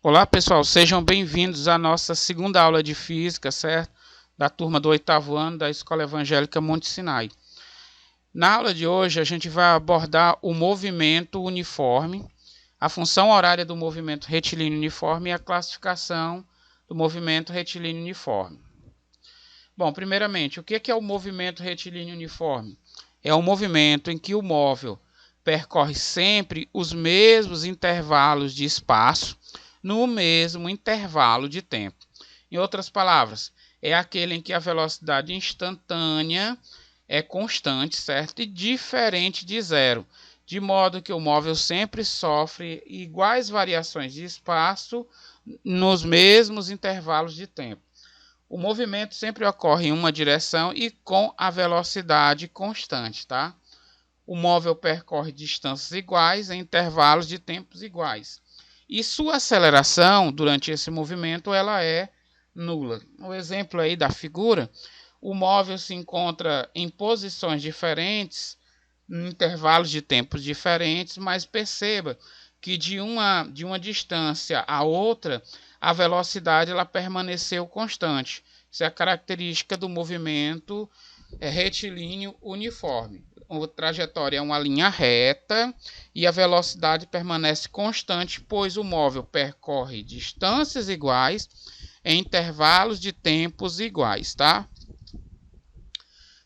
Olá pessoal, sejam bem-vindos à nossa segunda aula de Física, certo? Da turma do 8º ano da Escola Evangélica Monte Sinai. Na aula de hoje a gente vai abordar o movimento uniforme, a função horária do movimento retilíneo uniforme e a classificação do movimento retilíneo uniforme. Bom, primeiramente, o que é o movimento retilíneo uniforme? É um movimento em que o móvel percorre sempre os mesmos intervalos de espaço no mesmo intervalo de tempo. Em outras palavras, é aquele em que a velocidade instantânea é constante, certo? E diferente de zero, de modo que o móvel sempre sofre iguais variações de espaço nos mesmos intervalos de tempo. O movimento sempre ocorre em uma direção e com a velocidade constante, tá? O móvel percorre distâncias iguais em intervalos de tempos iguais. E sua aceleração durante esse movimento ela é nula. O exemplo aí da figura, o móvel se encontra em posições diferentes, em intervalos de tempos diferentes, mas perceba que de uma distância a outra, a velocidade ela permaneceu constante. Isso é a característica do movimento retilíneo uniforme. A trajetória é uma linha reta e a velocidade permanece constante, pois o móvel percorre distâncias iguais em intervalos de tempos iguais, tá?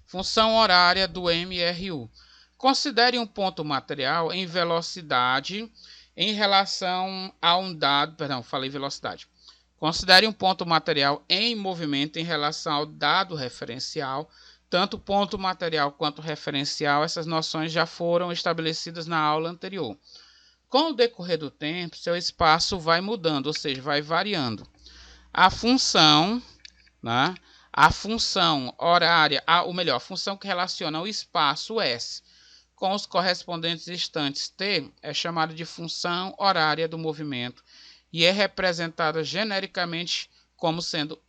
Função horária do MRU. Considere um ponto material em velocidade em relação a um dado, velocidade. Considere um ponto material em movimento em relação ao dado referencial. Tanto ponto material quanto referencial, essas noções já foram estabelecidas na aula anterior. Com o decorrer do tempo, seu espaço vai mudando, ou seja, vai variando. A função, né? A função horária, a função que relaciona o espaço S com os correspondentes instantes T é chamada de função horária do movimento e é representada genericamente como sendo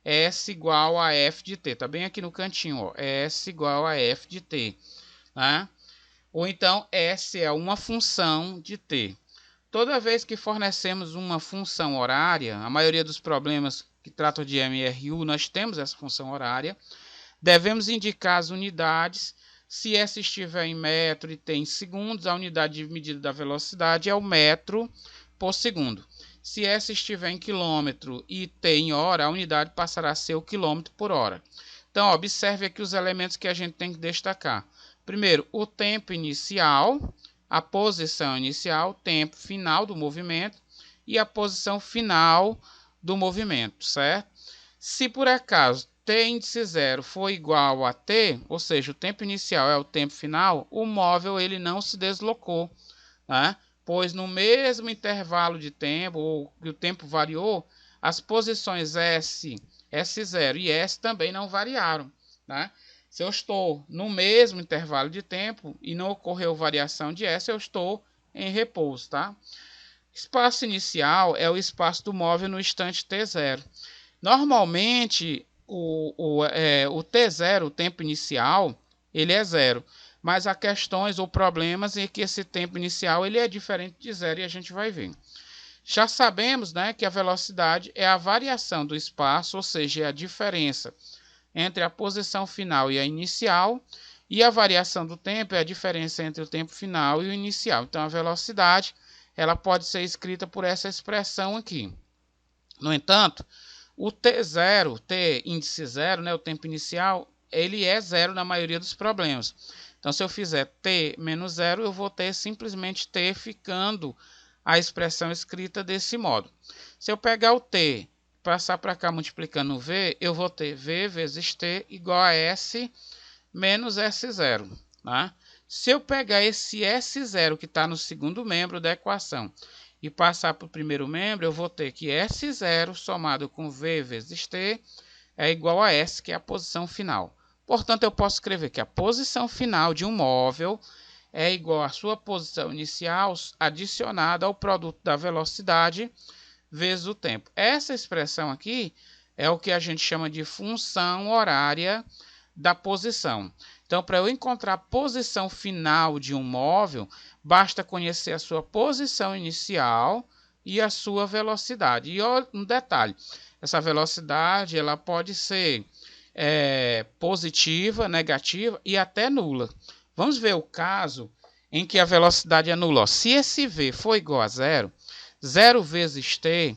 S igual a F de T. Está bem aqui no cantinho, ó. S igual a F de T. Né? Ou então, S é uma função de T. Toda vez que fornecemos uma função horária, a maioria dos problemas que tratam de MRU, nós temos essa função horária, devemos indicar as unidades. Se S estiver em metro e T em segundos, a unidade de medida da velocidade é o metro por segundo. Se S estiver em quilômetro e T em hora, a unidade passará a ser o quilômetro por hora. Então, observe aqui os elementos que a gente tem que destacar. Primeiro, o tempo inicial, a posição inicial, o tempo final do movimento e a posição final do movimento, certo? Se por acaso T índice 0 for igual a T, ou seja, o tempo inicial é o tempo final, o móvel ele não se deslocou, né? Pois no mesmo intervalo de tempo, ou que o tempo variou, as posições S, S0 e S também não variaram. Né? Se eu estou no mesmo intervalo de tempo e não ocorreu variação de S, eu estou em repouso. Tá? Espaço inicial é o espaço do móvel no instante T0. Normalmente, o T0, o tempo inicial, ele é zero. Mas há questões ou problemas em que esse tempo inicial ele é diferente de zero e a gente vai ver. Já sabemos, né, que a velocidade é a variação do espaço, ou seja, é a diferença entre a posição final e a inicial, e a variação do tempo é a diferença entre o tempo final e o inicial. Então, a velocidade ela pode ser escrita por essa expressão aqui. No entanto, o T0, T índice 0, né, o tempo inicial, ele é zero na maioria dos problemas. Então, se eu fizer T menos zero, eu vou ter simplesmente T ficando a expressão escrita desse modo. Se eu pegar o T, passar para cá multiplicando o V, eu vou ter V vezes T igual a S menos S0. Né? Se eu pegar esse S0 que está no segundo membro da equação e passar para o primeiro membro, eu vou ter que S0 somado com V vezes T é igual a S, que é a posição final. Portanto, eu posso escrever que a posição final de um móvel é igual à sua posição inicial adicionada ao produto da velocidade vezes o tempo. Essa expressão aqui é o que a gente chama de função horária da posição. Então, para eu encontrar a posição final de um móvel, basta conhecer a sua posição inicial, e a sua velocidade. E um detalhe, essa velocidade ela pode ser positiva, negativa e até nula. Vamos ver o caso em que a velocidade é nula. Se esse v for igual a zero, 0 vezes t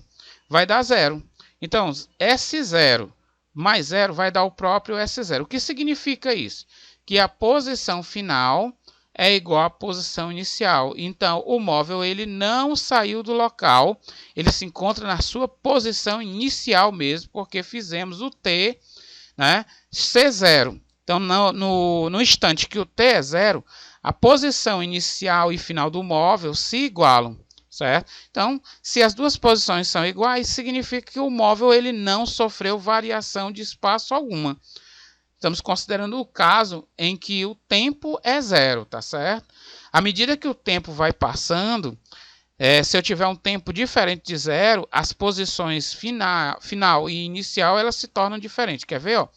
vai dar zero. Então, S0 mais 0 vai dar o próprio S0. O que significa isso? Que a posição final é igual à posição inicial. Então, o móvel ele não saiu do local, ele se encontra na sua posição inicial mesmo, porque fizemos o t, né, ser zero. Então, no instante que o t é zero, a posição inicial e final do móvel se igualam. Certo? Então, se as duas posições são iguais, significa que o móvel ele não sofreu variação de espaço alguma. Estamos considerando o caso em que o tempo é zero, tá certo? À medida que o tempo vai passando, se eu tiver um tempo diferente de zero, as posições final e inicial elas se tornam diferentes. Quer ver? Ó?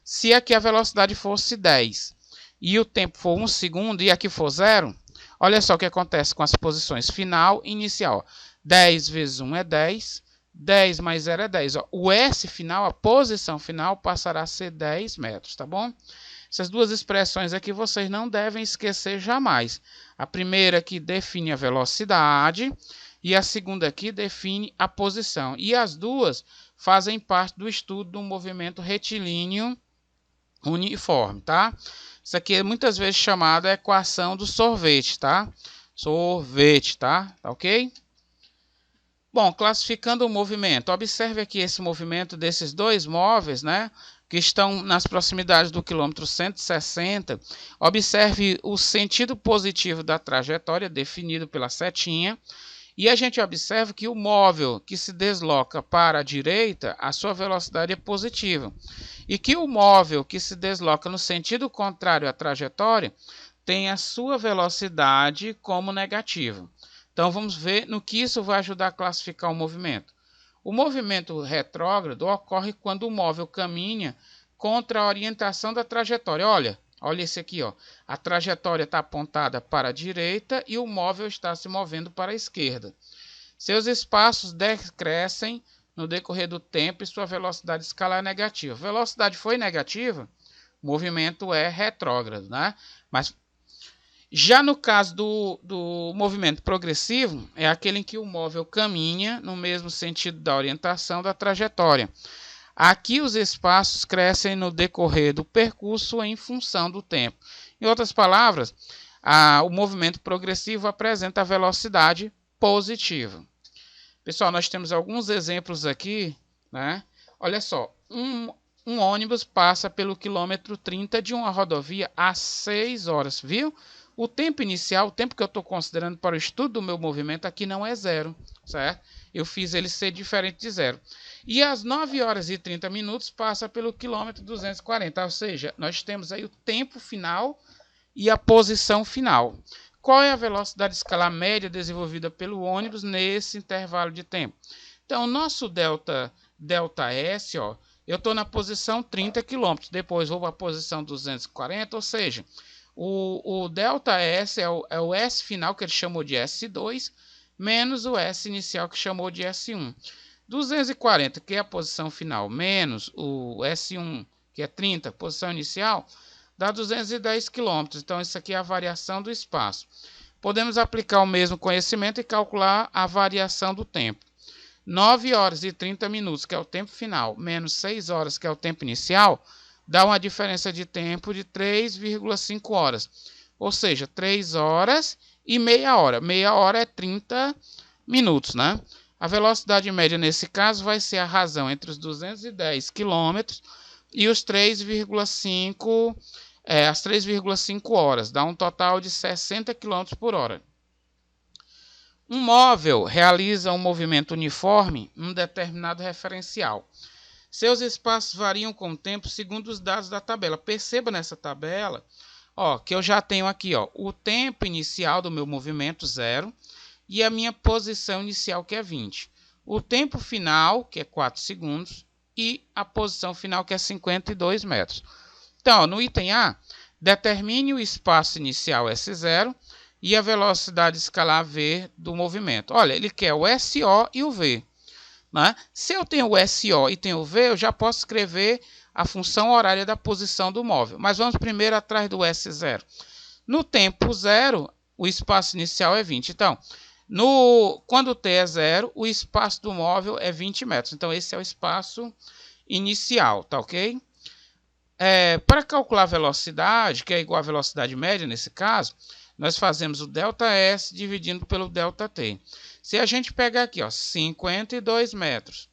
Se aqui a velocidade fosse 10 e o tempo for 1 segundo e aqui for zero, olha só o que acontece com as posições final e inicial. 10 vezes 1 é 10, 10 mais 0 é 10. Ó. O S final, a posição final, passará a ser 10 metros, tá bom? Essas duas expressões aqui vocês não devem esquecer jamais. A primeira aqui define a velocidade e a segunda aqui define a posição. E as duas fazem parte do estudo do movimento retilíneo uniforme, tá? Isso aqui é muitas vezes chamado a equação do sorvete, tá? Sorvete, tá? Tá ok? Bom, classificando o movimento, observe aqui esse movimento desses dois móveis, né? Que estão nas proximidades do quilômetro 160. Observe o sentido positivo da trajetória definido pela setinha. E a gente observa que o móvel que se desloca para a direita, a sua velocidade é positiva. E que o móvel que se desloca no sentido contrário à trajetória tem a sua velocidade como negativa. Então vamos ver no que isso vai ajudar a classificar o movimento. O movimento retrógrado ocorre quando o móvel caminha contra a orientação da trajetória. Olha esse aqui, ó. A trajetória está apontada para a direita e o móvel está se movendo para a esquerda. Seus espaços decrescem no decorrer do tempo e sua velocidade escalar é negativa. A velocidade foi negativa, o movimento é retrógrado, né? Mas já no caso do movimento progressivo, é aquele em que o móvel caminha no mesmo sentido da orientação da trajetória. Aqui os espaços crescem no decorrer do percurso em função do tempo. Em outras palavras, o movimento progressivo apresenta a velocidade positiva. Pessoal, nós temos alguns exemplos aqui, né? Olha só, um ônibus passa pelo quilômetro 30 de uma rodovia às 6 horas, viu? O tempo inicial, o tempo que eu estou considerando para o estudo do meu movimento aqui não é zero, certo? Eu fiz ele ser diferente de zero. E às 9 horas e 30 minutos passa pelo quilômetro 240, ou seja, nós temos aí o tempo final e a posição final. Qual é a velocidade escalar média desenvolvida pelo ônibus nesse intervalo de tempo? Então, o nosso ΔS, ó, eu estou na posição 30 km, depois vou para a posição 240, ou seja, o ΔS é o S final, que ele chamou de S2, menos o S inicial, que chamou de S1. 240, que é a posição final, menos o S1, que é 30, posição inicial, dá 210 km. Então, isso aqui é a variação do espaço. Podemos aplicar o mesmo conhecimento e calcular a variação do tempo. 9 horas e 30 minutos, que é o tempo final, menos 6 horas, que é o tempo inicial, dá uma diferença de tempo de 3,5 horas. Ou seja, 3 horas e meia hora. Meia hora é 30 minutos, né? A velocidade média nesse caso vai ser a razão entre os 210 km e os 3,5 as 3,5 horas, dá um total de 60 km por hora. Um móvel realiza um movimento uniforme em um determinado referencial. Seus espaços variam com o tempo segundo os dados da tabela. Perceba nessa tabela, ó, que eu já tenho aqui, ó, o tempo inicial do meu movimento, 0, e a minha posição inicial, que é 20. O tempo final, que é 4 segundos, e a posição final, que é 52 metros. Então, ó, no item A, determine o espaço inicial S0 e a velocidade escalar v do movimento. Olha, ele quer o SO e o v. Né? Se eu tenho o SO e tenho o v, eu já posso escrever a função horária da posição do móvel. Mas vamos primeiro atrás do S0. No tempo zero, o espaço inicial é 20. Então, quando o t é zero, o espaço do móvel é 20 metros. Então, esse é o espaço inicial, tá ok? Para calcular a velocidade, que é igual à velocidade média nesse caso, nós fazemos o ΔS dividindo pelo ΔT. Se a gente pegar aqui, ó, 52 metros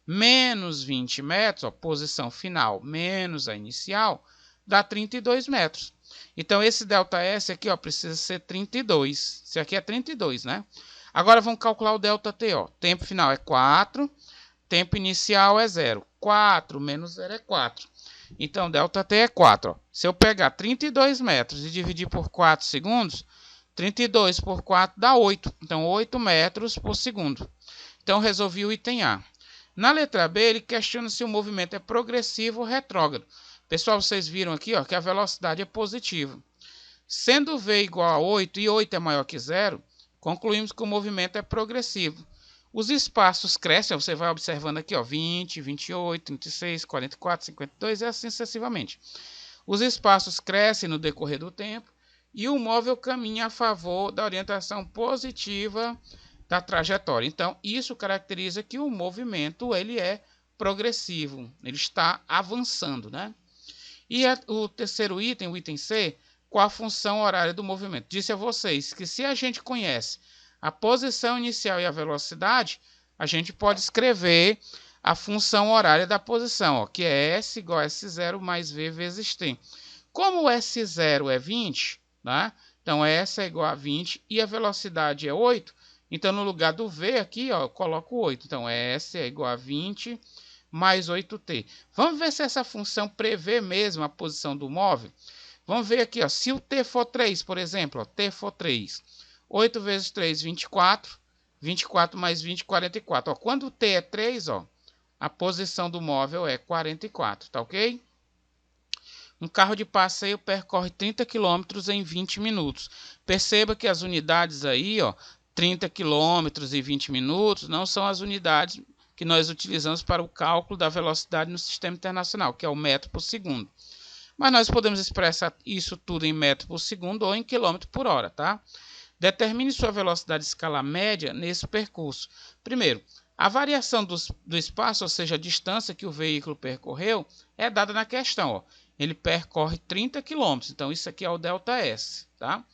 menos 20 metros, ó, posição final menos a inicial, dá 32 metros. Então, esse ΔS aqui, ó, precisa ser 32. Esse aqui é 32, né? Agora, vamos calcular o ΔT. Ó. Tempo final é 4, tempo inicial é 0. 4 menos 0 é 4. Então, ΔT é 4. Ó. Se eu pegar 32 metros e dividir por 4 segundos, 32 por 4 dá 8. Então, 8 metros por segundo. Então, resolvi o item A. Na letra B, ele questiona se o movimento é progressivo ou retrógrado. Pessoal, vocês viram aqui ó, que a velocidade é positiva. Sendo V igual a 8 e 8 é maior que 0, concluímos que o movimento é progressivo. Os espaços crescem, você vai observando aqui, ó, 20, 28, 36, 44, 52 e assim sucessivamente. Os espaços crescem no decorrer do tempo e o móvel caminha a favor da orientação positiva da trajetória. Então, isso caracteriza que o movimento ele é progressivo, ele está avançando, né? E o terceiro item, o item C, qual a função horária do movimento? Disse a vocês que se a gente conhece a posição inicial e a velocidade, a gente pode escrever a função horária da posição, ó, que é S igual a S0 mais V vezes T. Como o S0 é 20, né? Então S é igual a 20 e a velocidade é 8, então no lugar do V aqui, ó, eu coloco 8. Então S é igual a 20 mais 8t. Vamos ver se essa função prevê mesmo a posição do móvel. Vamos ver aqui, ó, se o t for 3, por exemplo, ó, t for 3, 8 vezes 3, 24, 24 mais 20, 44. Ó, quando o t é 3, ó, a posição do móvel é 44, tá ok? Um carro de passeio percorre 30 km em 20 minutos. Perceba que as unidades aí, ó, 30 km e 20 minutos, não são as unidades que nós utilizamos para o cálculo da velocidade no sistema internacional, que é o metro por segundo. Mas nós podemos expressar isso tudo em metro por segundo ou em quilômetro por hora, tá? Determine sua velocidade escalar média nesse percurso. Primeiro, a variação do espaço, ou seja, a distância que o veículo percorreu, é dada na questão. Ó. Ele percorre 30 km, então isso aqui é o ΔS, tá?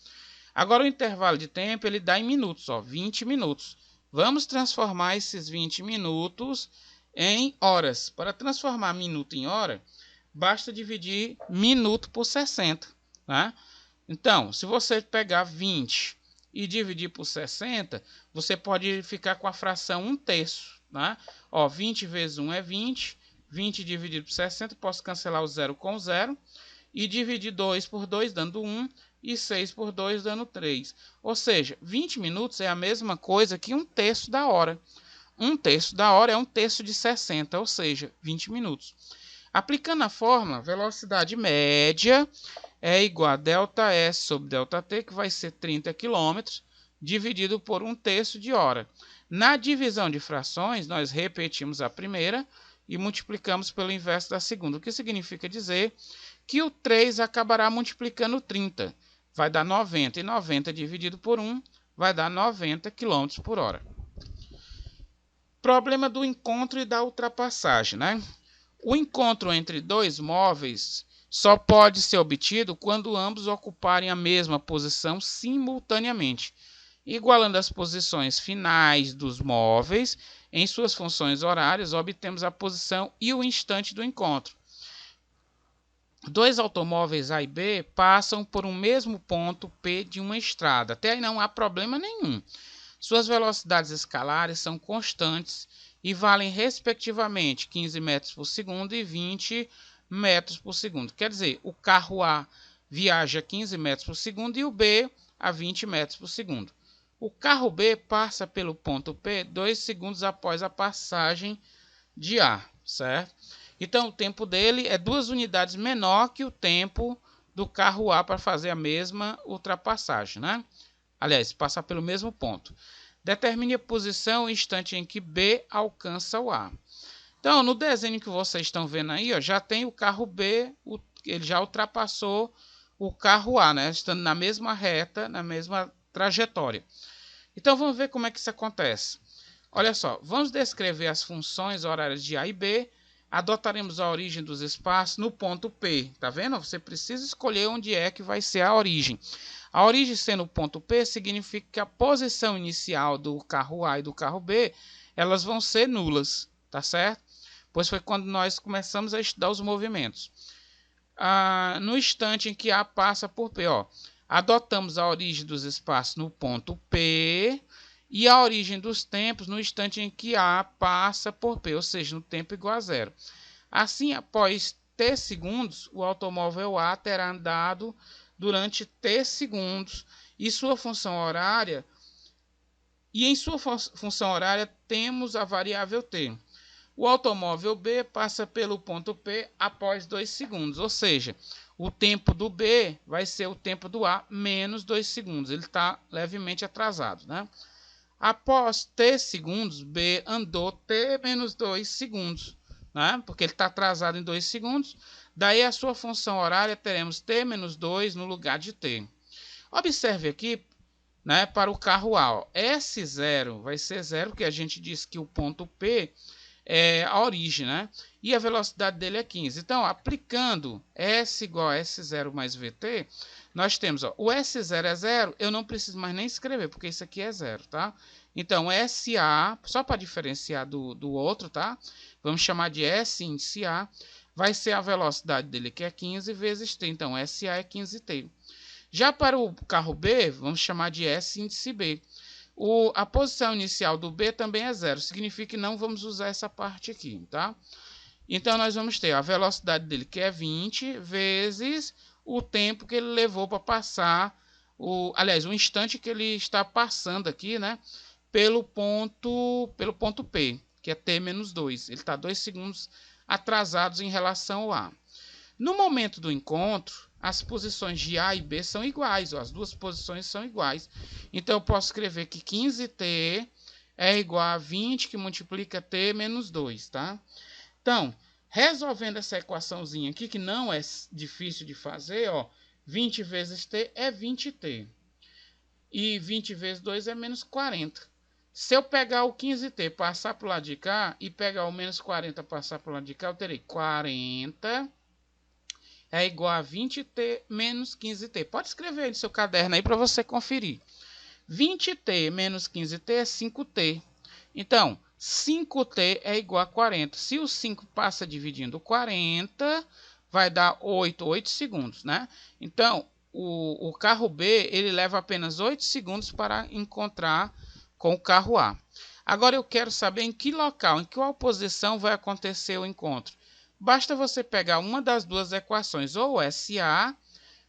Agora o intervalo de tempo ele dá em minutos, ó, 20 minutos. Vamos transformar esses 20 minutos em horas. Para transformar minuto em hora, basta dividir minuto por 60. Tá? Então, se você pegar 20 e dividir por 60, você pode ficar com a fração 1/3. Tá? Ó, 20 vezes 1 é 20. 20 dividido por 60, posso cancelar o 0 com o 0. E dividir 2 por 2, dando 1. E 6 por 2 dando 3. Ou seja, 20 minutos é a mesma coisa que 1/3 da hora. 1/3 da hora é 1/3 de 60, ou seja, 20 minutos. Aplicando a fórmula, velocidade média é igual a ΔS sobre ΔT, que vai ser 30 km, dividido por 1/3 de hora. Na divisão de frações, nós repetimos a primeira e multiplicamos pelo inverso da segunda, o que significa dizer que o 3 acabará multiplicando 30. Vai dar 90, e 90 dividido por 1 vai dar 90 km por hora. Problema do encontro e da ultrapassagem, né? O encontro entre dois móveis só pode ser obtido quando ambos ocuparem a mesma posição simultaneamente, igualando as posições finais dos móveis em suas funções horárias, obtemos a posição e o instante do encontro. Dois automóveis A e B passam por um mesmo ponto P de uma estrada. Até aí não há problema nenhum. Suas velocidades escalares são constantes e valem respectivamente 15 metros por segundo e 20 metros por segundo. Quer dizer, o carro A viaja a 15 metros por segundo e o B a 20 metros por segundo. O carro B passa pelo ponto P 2 segundos após a passagem de A, certo? Então, o tempo dele é 2 unidades menor que o tempo do carro A para fazer a mesma ultrapassagem, né? Aliás, passar pelo mesmo ponto. Determine a posição e instante em que B alcança o A. Então, no desenho que vocês estão vendo aí, ó, já tem o carro B, ele já ultrapassou o carro A, né? Estando na mesma reta, na mesma trajetória. Então, vamos ver como é que isso acontece. Olha só, vamos descrever as funções horárias de A e B. Adotaremos a origem dos espaços no ponto P. Tá vendo? Você precisa escolher onde é que vai ser a origem. A origem sendo o ponto P significa que a posição inicial do carro A e do carro B, elas vão ser nulas, tá certo? Pois foi quando nós começamos a estudar os movimentos. No instante em que A passa por P, ó, adotamos a origem dos espaços no ponto P e a origem dos tempos no instante em que A passa por P, ou seja, no tempo igual a zero. Assim, após T segundos, o automóvel A terá andado durante T segundos e sua função horária, e em sua função horária temos a variável T. O automóvel B passa pelo ponto P após 2 segundos, ou seja, o tempo do B vai ser o tempo do A menos 2 segundos, ele está levemente atrasado, né? Após T segundos, B andou T menos 2 segundos, né? Porque ele está atrasado em 2 segundos. Daí a sua função horária teremos T menos 2 no lugar de T. Observe aqui, né, para o carro A, ó, S0 vai ser 0, porque a gente disse que o ponto P é a origem, né? E a velocidade dele é 15. Então, aplicando S igual a S0 mais VT, nós temos, ó, o S0 é 0, eu não preciso mais nem escrever, porque isso aqui é 0, tá? Então, SA, só para diferenciar do outro, tá? Vamos chamar de S índice A, vai ser a velocidade dele, que é 15 vezes T. Então, SA é 15T. Já para o carro B, vamos chamar de S índice B. A posição inicial do B também é 0, significa que não vamos usar essa parte aqui, tá? Então, nós vamos ter a velocidade dele, que é 20, vezes o tempo que ele levou para passar, aliás, o instante que ele está passando aqui, né? Pelo ponto P, que é T menos 2. Ele está 2 segundos atrasados em relação ao A. No momento do encontro, as posições de A e B são iguais, ó, as duas posições são iguais. Então, eu posso escrever que 15T é igual a 20, que multiplica T menos 2, tá? Então, resolvendo essa equaçãozinha aqui, que não é difícil de fazer, ó, 20 vezes T é 20T. E 20 vezes 2 é menos 40. Se eu pegar o 15T, passar para o lado de cá, e pegar o menos 40, passar para o lado de cá, eu terei 40 é igual a 20T menos 15T. Pode escrever aí no seu caderno aí para você conferir. 20T menos 15T é 5T. Então, 5T é igual a 40. Se o 5 passa dividindo 40, vai dar 8 segundos, né? Então, o carro B, ele leva apenas 8 segundos para encontrar com o carro A. Agora eu quero saber em que local, em qual posição vai acontecer o encontro. Basta você pegar uma das duas equações, ou SA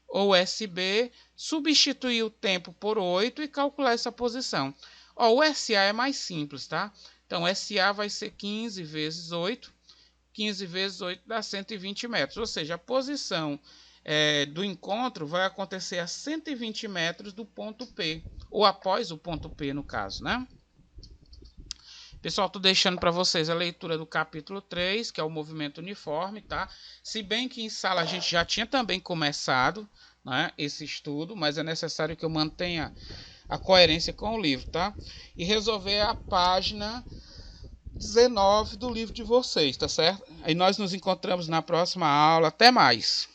ou SB, substituir o tempo por 8 e calcular essa posição. Ó, o SA é mais simples, tá? Então, SA vai ser 15 vezes 8. 15 vezes 8 dá 120 metros. Ou seja, a posição do encontro vai acontecer a 120 metros do ponto P. Ou após o ponto P, no caso, né? Pessoal, estou deixando para vocês a leitura do capítulo 3, que é o movimento uniforme, tá? Se bem que em sala a gente já tinha também começado, né, esse estudo, mas é necessário que eu mantenha a coerência com o livro, tá? E resolver a página 19 do livro de vocês, tá certo? Aí nós nos encontramos na próxima aula. Até mais!